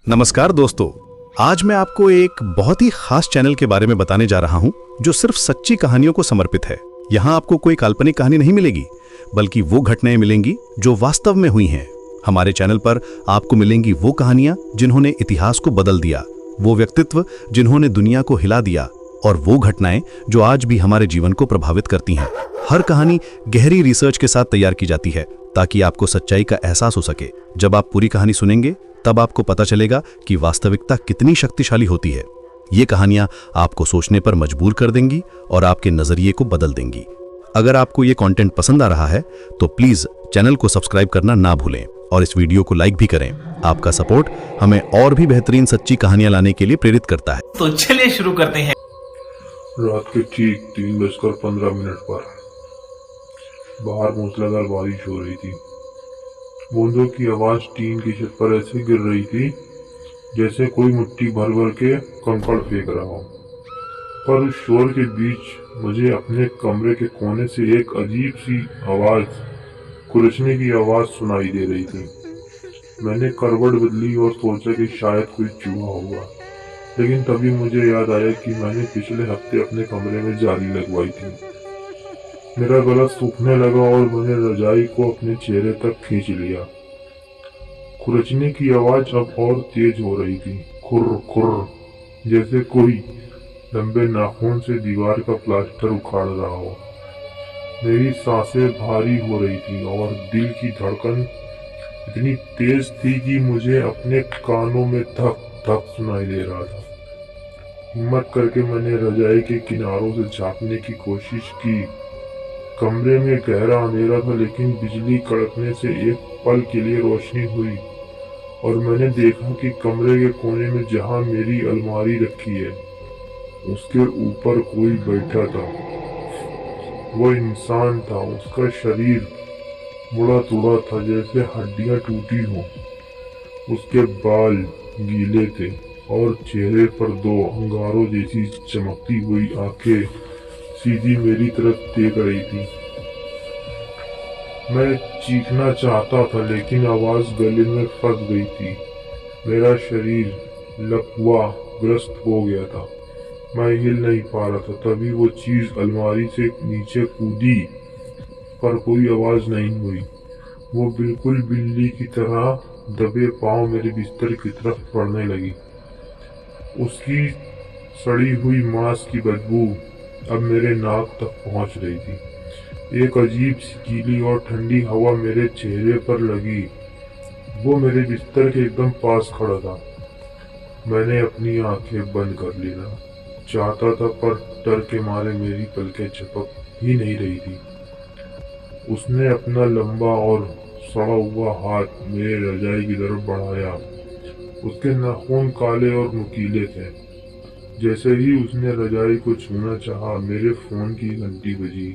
नमस्कार दोस्तों, आज मैं आपको एक बहुत ही खास चैनल के बारे में बताने जा रहा हूं जो सिर्फ सच्ची कहानियों को समर्पित है। यहां आपको कोई काल्पनिक कहानी नहीं मिलेगी, बल्कि वो घटनाएं मिलेंगी जो वास्तव में हुई हैं। हमारे चैनल पर आपको मिलेंगी वो कहानियां जिन्होंने इतिहास को बदल दिया, वो व्यक्तित्व जिन्होंने दुनिया को हिला दिया, और वो घटनाएं जो आज भी हमारे जीवन को प्रभावित करती हैं। हर कहानी गहरी रिसर्च के साथ तैयार की जाती है ताकि आपको सच्चाई का एहसास हो सके। जब आप पूरी कहानी सुनेंगे तब आपको पता चलेगा कि वास्तविकता कितनी शक्तिशाली होती है। ये कहानियां आपको सोचने पर मजबूर कर देंगी और आपके नजरिए को बदल देंगी। अगर आपको ये कंटेंट पसंद आ रहा है तो प्लीज चैनल को सब्सक्राइब करना ना भूलें और इस वीडियो को लाइक भी करें। आपका सपोर्ट हमें और भी बेहतरीन सच्ची कहानियां लाने के लिए प्रेरित करता है। तो चलिए शुरू करते हैं। रात के ठीक 3:15 पर बाहर मूसलाधार बारिश हो रही थी। बूंदों की आवाज टीन की छत पर ऐसे गिर रही थी जैसे कोई मिट्टी भर भर के कंकड़ फेंक रहा हो। पर उस शोर के बीच मुझे अपने कमरे के कोने से एक अजीब सी आवाज, कुरछने की आवाज सुनाई दे रही थी। मैंने करवट बदली और सोचा कि शायद कोई चूहा होगा, लेकिन तभी मुझे याद आया कि मैंने पिछले हफ्ते अपने कमरे में जाली लगवाई थी। मेरा गला सूखने लगा और मैंने रजाई को अपने चेहरे तक खींच लिया। खुरचने की आवाज अब और तेज हो रही थी, खुर खुर, जैसे कोई लंबे नाखून से दीवार का प्लास्टर उखाड़ रहा हो। मेरी सांसें भारी हो रही थी और दिल की धड़कन इतनी तेज थी कि मुझे अपने कानों में धक धक सुनाई दे रहा था। हिम्मत करके मैंने रजाई के किनारों से झांकने की कोशिश की। कमरे में गहरा अंधेरा था, लेकिन बिजली कड़कने से एक पल के लिए रोशनी हुई और मैंने देखा कि कमरे के कोने में जहां मेरी अलमारी रखी है, उसके ऊपर कोई बैठा था। वो इंसान था। उसका शरीर मुड़ा तुड़ा था जैसे हड्डियां टूटी हो। उसके बाल गीले थे और चेहरे पर दो अंगारों जैसी चमकती हुई आंखें सीधी मेरी तरफ देख रही थी। मैं चीखना चाहता था, लेकिन आवाज गले में फंस गई थी। मेरा शरीर लकवा ग्रस्त हो गया था। मैं हिल नहीं पा रहा था। तभी वो चीज अलमारी से नीचे कूदी, पर कोई आवाज नहीं हुई। वो बिल्कुल बिल्ली की तरह दबे पांव मेरे बिस्तर की तरफ बढ़ने लगी। उसकी सड़ी हुई मांस की बदबू अब मेरे नाक तक पहुंच रही थी। एक अजीब सी गीली और ठंडी हवा मेरे चेहरे पर लगी। वो मेरे बिस्तर के एकदम पास खड़ा था। मैंने अपनी आंखें बंद कर लेना चाहता था, पर डर के मारे मेरी पलकें झपक ही नहीं रही थी। उसने अपना लंबा और सड़ा हुआ हाथ मेरे रजाई की तरफ बढ़ाया। उसके नाखून काले और नुकीले थे। जैसे ही उसने रजाई को छूना चाहा, मेरे फोन की घंटी बजी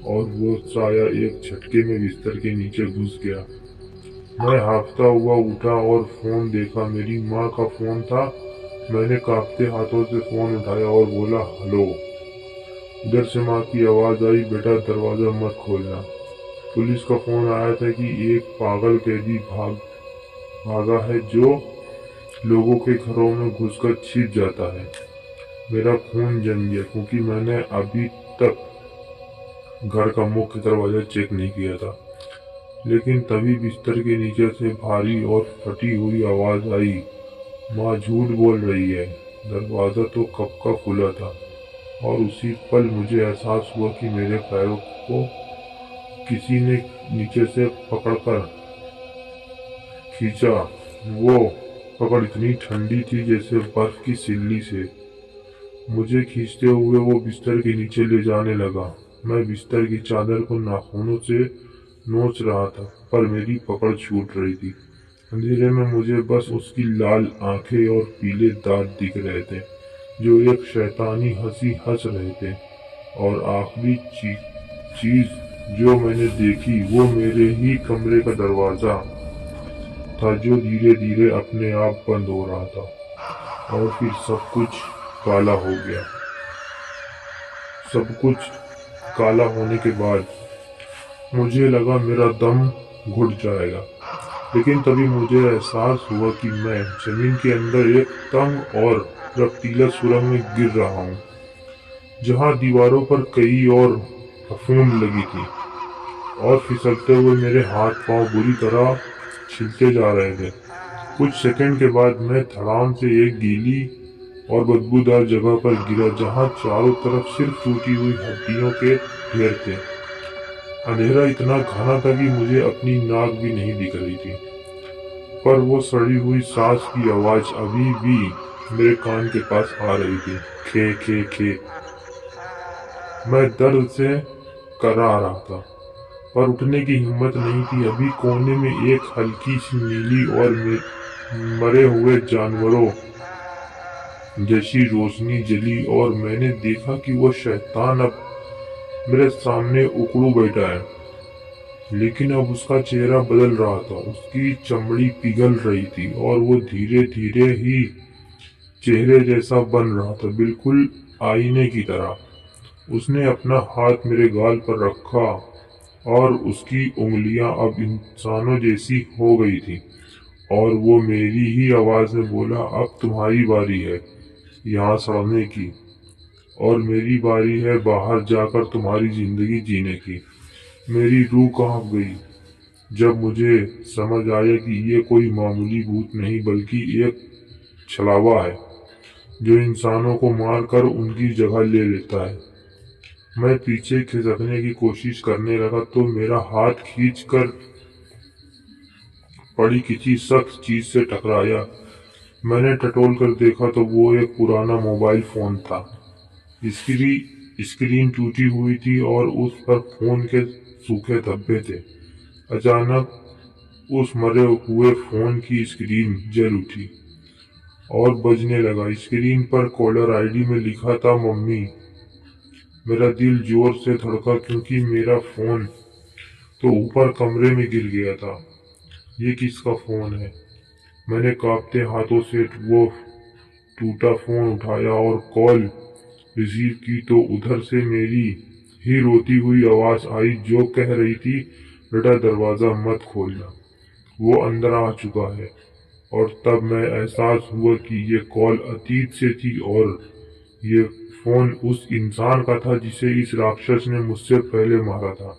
और वो साया एक झटके में बिस्तर के नीचे घुस गया। मैं हांफता हुआ उठा और फोन देखा। मेरी माँ का फोन था। मैंने कांपते हाथों से फोन उठाया और बोला, हेलो। इधर से माँ की आवाज आई, बेटा दरवाजा मत खोलना। पुलिस का फोन आया था कि एक पागल कैदी भागा है जो लोगों के घरों में घुसकर छिप जाता है। मेरा खून जम गया क्योंकि मैंने अभी तक घर का मुख्य दरवाजा चेक नहीं किया था। लेकिन तभी बिस्तर के नीचे से भारी और फटी हुई आवाज आई, माँ झूठ बोल रही है। दरवाजा तो कब का खुला था और उसी पल मुझे एहसास हुआ कि मेरे पैरों को किसी ने नीचे से पकड़कर खींचा। वो पकड़ इतनी ठंडी थी जैसे बर्फ की सिल्ली से। मुझे खींचते हुए वो बिस्तर के नीचे ले जाने लगा। मैं बिस्तर की चादर को नाखूनों से नोच रहा था, पर मेरी पकड़ छूट रही थी। अंधेरे में मुझे बस उसकी लाल आंखें और पीले दांत दिख रहे थे जो एक शैतानी हंसी हंस रहे थे। और आखिरी चीज जो मैंने देखी वो मेरे ही कमरे का दरवाजा था जो धीरे धीरे अपने आप बंद हो रहा था। और फिर सब कुछ काला हो गया। सब कुछ काला होने के बाद मुझे लगा मेरा दम घुट जाएगा। लेकिन तभी मुझे एहसास हुआ कि मैं जमीन के अंदर एक तंग और रफ्तीला सुरंग में गिर रहा हूँ, जहाँ दीवारों पर कई और फफूंद लगी थी और फिसलते हुए मेरे हाथ पांव बुरी तरह छिलते जा रहे थे। कुछ सेकंड के बाद मैं धड़ाम से एक गीली और बदबूदार जगह पर गिरा, जहाँ चारों तरफ सिर्फ टूटी हुई हड्डियों के ढेर थे। अंधेरा इतना घना था कि मुझे अपनी नाक भी नहीं दिख रही थी, पर वो सड़ी हुई सांस की आवाज अभी भी मेरे कान के पास आ रही थी। खे खे खे। मैं दर्द से करा रहा था, पर उठने की हिम्मत नहीं थी। अभी कोने में एक हल्की सी नीली और मरे हुए जानवरों जैसी रोशनी जली और मैंने देखा कि वो शैतान अब मेरे सामने उकड़ू बैठा है। लेकिन अब उसका चेहरा बदल रहा था, उसकी चमड़ी पिघल रही थी और वो धीरे धीरे ही चेहरे जैसा बन रहा था, बिल्कुल आईने की तरह। उसने अपना हाथ मेरे गाल पर रखा और उसकी उंगलियां अब इंसानों जैसी हो गई थी, और वो मेरी ही आवाज में बोला, अब तुम्हारी बारी है यहाँ सड़ने की, और मेरी बारी है बाहर जाकर तुम्हारी जिंदगी जीने की। मेरी रूह कांप गई जब मुझे समझ आया कि ये कोई मामूली भूत नहीं बल्कि एक छलावा है जो इंसानों को मारकर उनकी जगह ले लेता है। मैं पीछे खिसकने की कोशिश करने लगा तो मेरा हाथ खींचकर पड़ी किसी सख्त चीज से टकराया। मैंने टटोल कर देखा तो वो एक पुराना मोबाइल फोन था। स्क्रीन टूटी हुई थी और उस पर फोन के सूखे धब्बे थे। अचानक उस मरे हुए फोन की स्क्रीन जल उठी और बजने लगा। स्क्रीन पर कॉलर आईडी में लिखा था मम्मी। मेरा दिल जोर से धड़का क्योंकि मेरा फोन तो ऊपर कमरे में गिर गया था। ये किसका फोन है? मैंने कांपते हाथों से वो टूटा फोन उठाया और कॉल रिसीव की तो उधर से मेरी ही रोती हुई आवाज आई जो कह रही थी, बेटा दरवाजा मत खोलना, वो अंदर आ चुका है। और तब मैं एहसास हुआ कि ये कॉल अतीत से थी और ये फोन उस इंसान का था जिसे इस राक्षस ने मुझसे पहले मारा था।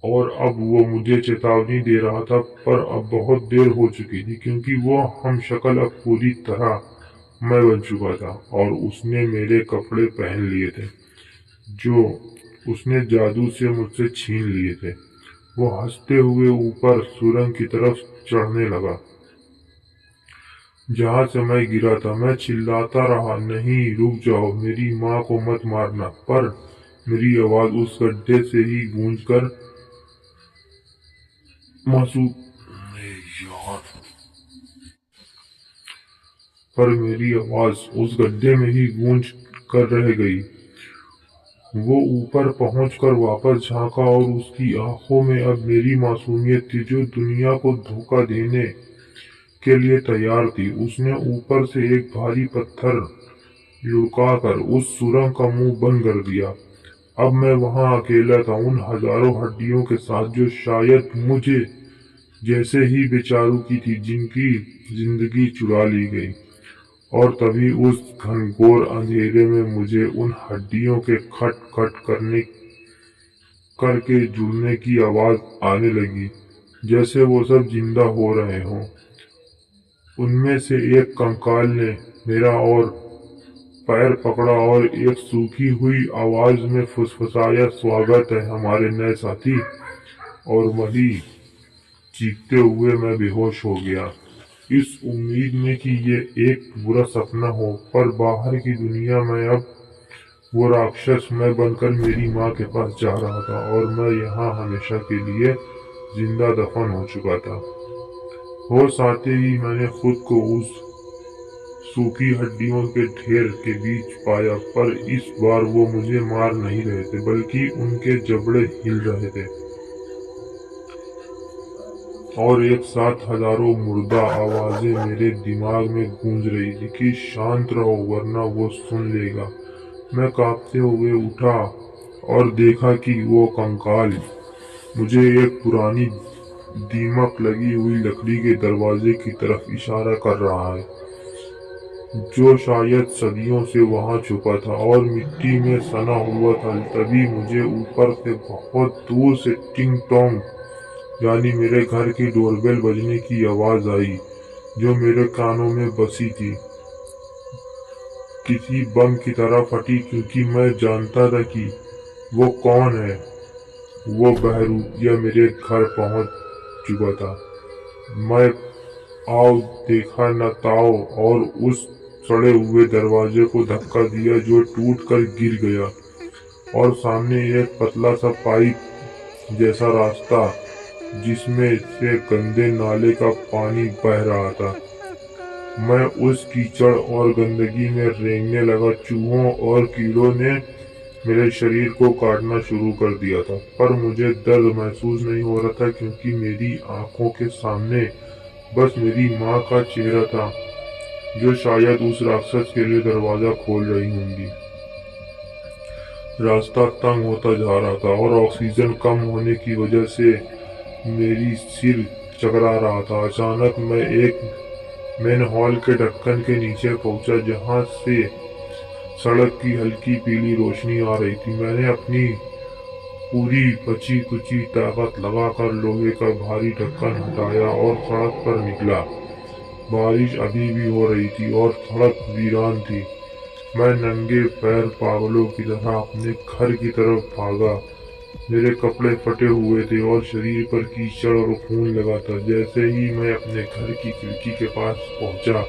और अब वो मुझे चेतावनी दे रहा था, पर अब बहुत देर हो चुकी थी क्योंकि वो हम शक्ल अब पूरी तरह मैं बन चुका था और उसने मेरे कपड़े पहन लिए थे जो उसने जादू से मुझसे छीन लिए थे। वो हंसते हुए ऊपर सुरंग की तरफ चढ़ने लगा जहां से मैं गिरा था। मैं चिल्लाता रहा, नहीं रुक जाओ, मेरी माँ को मत मारना, पर मेरी आवाज उस गड्ढे से ही गूंजकर मासूम पर मेरी आवाज उस गड्ढे में ही गूंज कर रह गई। वो ऊपर पहुंचकर वापस झांका और उसकी आंखों में अब मेरी मासूमियत थी जो दुनिया को धोखा देने के लिए तैयार थी। उसने ऊपर से एक भारी पत्थर लुढ़काकर उस सुरंग का मुंह बंद कर दिया। अब मैं वहां अकेला था उन हजारों हड्डियों के साथ जो शायद मुझे जैसे ही बेचारों की थी, जिनकी जिंदगी चुरा ली गई। और तभी उस घनघोर अंधेरे में मुझे उन हड्डियों के खट खट करके जुड़ने की आवाज आने लगी, जैसे वो सब जिंदा हो रहे हों। उनमें से एक कंकाल ने मेरा और पैर पकड़ा और एक सूखी हुई आवाज में फुसफुसाया, स्वागत है हमारे नए साथी। और वही चीखते हुए मैं बेहोश हो गया, इस उम्मीद में कि ये एक बुरा सपना हो। पर बाहर की दुनिया में अब वो राक्षस मैं बनकर मेरी माँ के पास जा रहा था और मैं यहाँ हमेशा के लिए जिंदा दफन हो चुका था। होश आते ही मैंने खुद को उस सूखी हड्डियों के ढेर के बीच पाया, पर इस बार वो मुझे मार नहीं रहे थे बल्कि उनके जबड़े हिल रहे थे और एक साथ हजारों मुर्दा आवाजें मेरे दिमाग में गूंज रही थी कि शांत रहो वरना वो सुन लेगा। मैं कांपते हुए उठा और देखा कि वो कंकाल मुझे एक पुरानी दीमक लगी हुई लकड़ी के दरवाजे की तरफ इशारा कर रहा है, जो शायद सदियों से वहां छुपा था और मिट्टी में सना हुआ था। तभी मुझे ऊपर से बहुत दूर से टिंग टोंग यानी मेरे घर की डोरबेल बजने की आवाज आई, जो मेरे कानों में बसी थी। किसी बम की तरह फटी, क्योंकि मैं जानता था कि वो कौन है। वो बहरूपिया मेरे घर पहुंच चुका था। मैं आओ देखा न ताओ और उस सड़े हुए दरवाजे को धक्का दिया, जो टूट कर गिर गया, और सामने एक पतला सा पाइप जैसा रास्ता, जिसमें से गंदे नाले का पानी बह रहा था। मैं उस कीचड़ और गंदगी में रेंगने लगा। चूहों और कीड़ों ने मेरे शरीर को काटना शुरू कर दिया था, पर मुझे दर्द महसूस नहीं हो रहा था, क्योंकि मेरी आंखों के सामने बस मेरी माँ का चेहरा था, जो शायद उस राक्षस के लिए दरवाजा खोल रही होंगी। रास्ता तंग होता जा रहा था और ऑक्सीजन कम होने की वजह से मेरी सिर चकरा रहा था। अचानक मैं एक मैनहॉल के ढक्कन के नीचे पहुंचा, जहां से सड़क की हल्की पीली रोशनी आ रही थी। मैंने अपनी पूरी बची कुची ताकत लगाकर लोहे का भारी ढक्कन हटाया और सड़क पर निकला। बारिश अभी भी हो रही थी और सड़क वीरान थी। मैं नंगे पैर पागलों की तरह अपने घर की तरफ भागा। मेरे कपड़े फटे हुए थे और शरीर पर कीचड़ और खून लगा था। जैसे ही मैं अपने घर की खिड़की के पास पहुंचा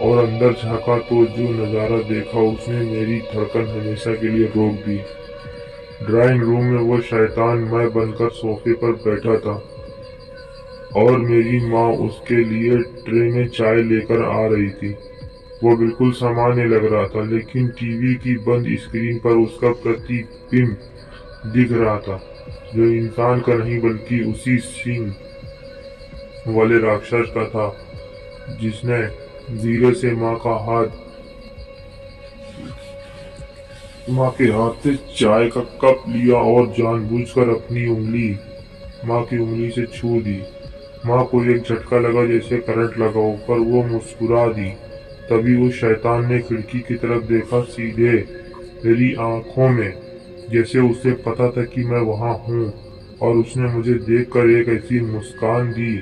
और अंदर झांका, तो जो नजारा देखा उसने मेरी धड़कन हमेशा के लिए रोक दी। ड्राइंग रूम में वो शैतान मैं बनकर सोफे पर बैठा था और मेरी माँ उसके लिए ट्रे में चाय लेकर आ रही थी। वो बिल्कुल सामान्य लग रहा था, लेकिन टीवी की बंद स्क्रीन पर उसका प्रतिबिंब दिख रहा था, जो इंसान का नहीं बल्कि उसी सिंह वाले राक्षस का था, जिसने धीरे से माँ के हाथ से चाय का कप लिया और जानबूझकर अपनी उंगली माँ की उंगली से छू दी। माँ को एक झटका लगा, जैसे करंट लगा हो, पर वो मुस्कुरा दी। तभी उस शैतान ने खिड़की की तरफ देखा, सीधे मेरी आंखों में, जैसे उसे पता था कि मैं वहां हूँ, और उसने मुझे देखकर एक ऐसी मुस्कान दी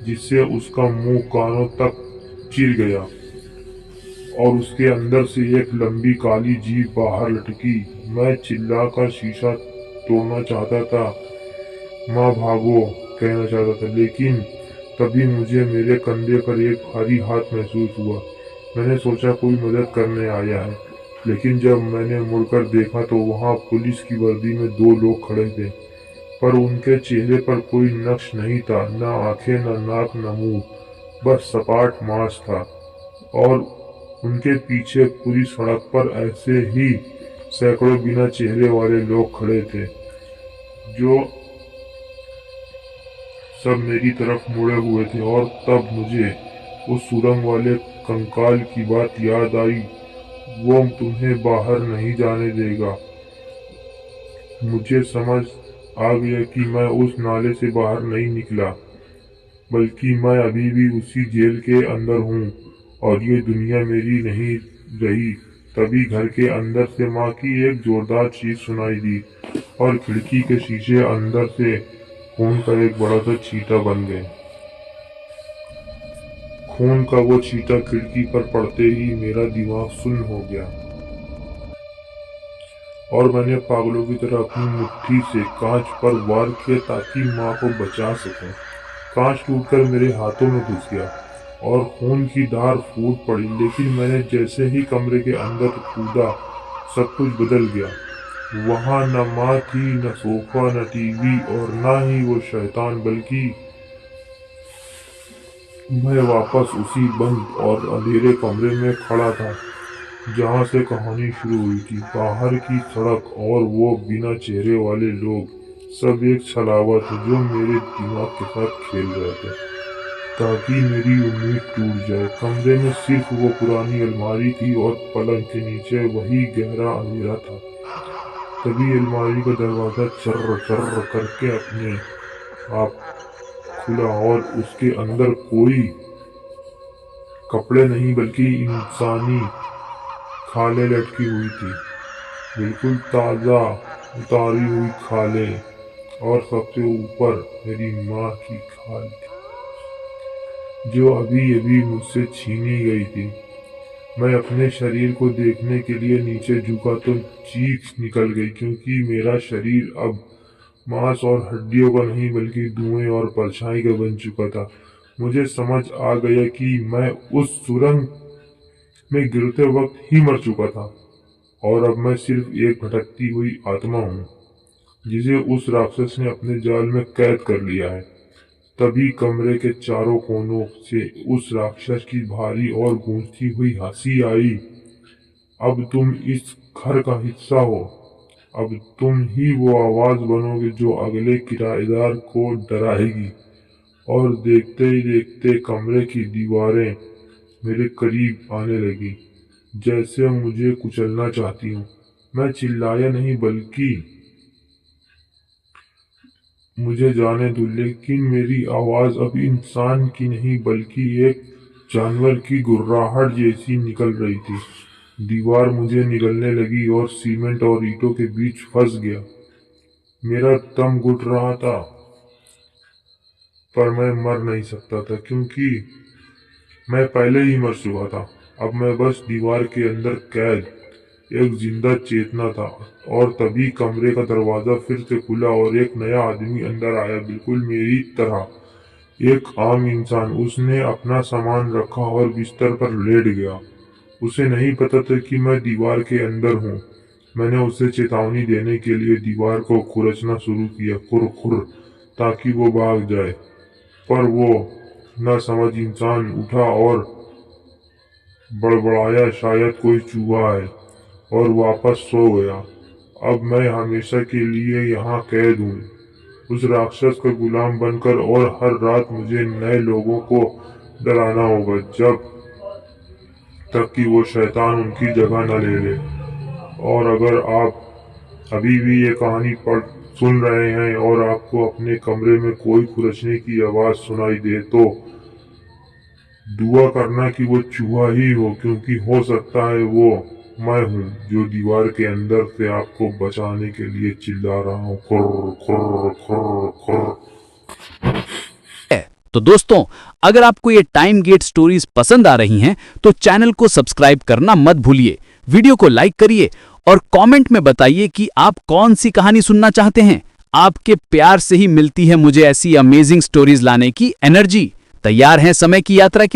जिससे उसका मुंह कानों तक चिर गया और उसके अंदर से एक लंबी काली जीभ बाहर लटकी। मैं चिल्लाकर शीशा तोड़ना चाहता था, माँ भागो कहना चाहता था, लेकिन तभी मुझे मेरे कंधे पर एक भारी हाथ महसूस हुआ। मैंने सोचा कोई मदद करने आया है, लेकिन जब मैंने मुड़कर देखा तो वहां पुलिस की वर्दी में दो लोग खड़े थे, पर उनके चेहरे पर कोई नक्श नहीं था, न आंखें, न नाक, न मुंह, बस सपाट मांस था। और उनके पीछे पूरी सड़क पर ऐसे ही सैकड़ों बिना चेहरे वाले लोग खड़े थे, जो सब मेरी तरफ मुड़े हुए थे। और तब मुझे उस सुरंग वाले कंकाल की बात याद आई, वो तुम्हें बाहर नहीं जाने देगा। मुझे समझ आ गया कि मैं उस नाले से बाहर नहीं निकला, बल्कि मैं अभी भी उसी जेल के अंदर हूँ और ये दुनिया मेरी नहीं रही। तभी घर के अंदर से माँ की एक जोरदार चीख सुनाई दी और खिड़की के शीशे अंदर से खून का एक बड़ा सा छींटा बन गए। खून का वो छींटा खिड़की पर पड़ते ही मेरा दिमाग सुन्न हो गया और मैंने पागलों की तरह अपनी मुट्ठी से कांच पर वार किया ताकि माँ को बचा सकूं। कांच टूटकर मेरे हाथों में घुस गया और खून की धार फूट पड़ी, लेकिन मैंने जैसे ही कमरे के अंदर कूदा, सब कुछ बदल गया। वहां न माँ थी, न सोफा, न टीवी और न ही वो शैतान, बल्कि मैं वापस उसी बंद और अंधेरे कमरे में खड़ा था जहां से कहानी शुरू हुई थी। बाहर की सड़क और वो बिना चेहरे वाले लोग, सब एक छलावा थे जो मेरे दिमाग के साथ खेल रहे थे ताकि मेरी उम्मीद टूट जाए। कमरे में सिर्फ वो पुरानी अलमारी थी और पलंग के नीचे वही गहरा अंधेरा था। तभी अलमारी का दरवाजा चर्र चर्र करके अपने आप खुला और उसके अंदर कोई कपड़े नहीं बल्कि इंसानी खालें लटकी हुई थी, बिल्कुल ताज़ा उतारी हुई खालें। और सबसे ऊपर मेरी माँ की खाल थी जो अभी अभी मुझसे छीनी गई थी। मैं अपने शरीर को देखने के लिए नीचे झुका तो चीख निकल गई, क्योंकि मेरा शरीर अब मांस और हड्डियों का नहीं बल्कि धुएं और परछाई का बन चुका था। मुझे समझ आ गया कि मैं उस सुरंग में गिरते वक्त ही मर चुका था और अब मैं सिर्फ एक भटकती हुई आत्मा हूँ जिसे उस राक्षस ने अपने जाल में कैद कर लिया है। तभी कमरे के चारों कोनों से उस राक्षस की भारी और गूंजती हुई हंसी आई। अब तुम इस घर का हिस्सा हो, अब तुम ही वो आवाज बनोगे जो अगले किराएदार को डराएगी। और देखते ही देखते कमरे की दीवारें मेरे करीब आने लगी, जैसे मुझे कुचलना चाहती हूँ। मैं चिल्लाया नहीं बल्कि मुझे जाने दो, लेकिन मेरी आवाज अब इंसान की नहीं बल्कि एक जानवर की गुर्राहट जैसी निकल रही थी। दीवार मुझे निगलने लगी और सीमेंट और ईंटों के बीच फंस गया। मेरा दम घुट रहा था पर मैं मर नहीं सकता था, क्योंकि मैं पहले ही मर चुका था। अब मैं बस दीवार के अंदर कैद एक जिंदा चेतना था। और तभी कमरे का दरवाजा फिर से खुला और एक नया आदमी अंदर आया, बिल्कुल मेरी तरह, एक आम इंसान। उसने अपना सामान रखा और बिस्तर पर लेट गया। उसे नहीं पता था कि मैं दीवार के अंदर हूँ। मैंने उसे चेतावनी देने के लिए दीवार को खुरचना शुरू किया, खुर खुर, ताकि वो भाग जाए। पर वो न समझ इंसान उठा और बड़बड़ाया, शायद कोई चूहा है, और वापस सो गया। अब मैं हमेशा के लिए यहाँ कैद हूँ, उस राक्षस का गुलाम बनकर, और हर रात मुझे नए लोगों को डराना होगा जब तक कि वो शैतान उनकी जगह न ले ले। और अगर आप अभी भी ये कहानी सुन रहे हैं और आपको अपने कमरे में कोई खुरचने की आवाज सुनाई दे तो दुआ करना कि वो चूहा ही हो, क्योंकि हो सकता है वो मैं हूँ जो दीवार के अंदर से आपको बचाने के लिए चिल्ला रहा हूँ, खुर खुर खुर खुर। तो दोस्तों, अगर आपको ये टाइम गेट स्टोरीज पसंद आ रही हैं तो चैनल को सब्सक्राइब करना मत भूलिए, वीडियो को लाइक करिए और कमेंट में बताइए कि आप कौन सी कहानी सुनना चाहते हैं। आपके प्यार से ही मिलती है मुझे ऐसी अमेजिंग स्टोरीज लाने की एनर्जी। तैयार हैं समय की यात्रा के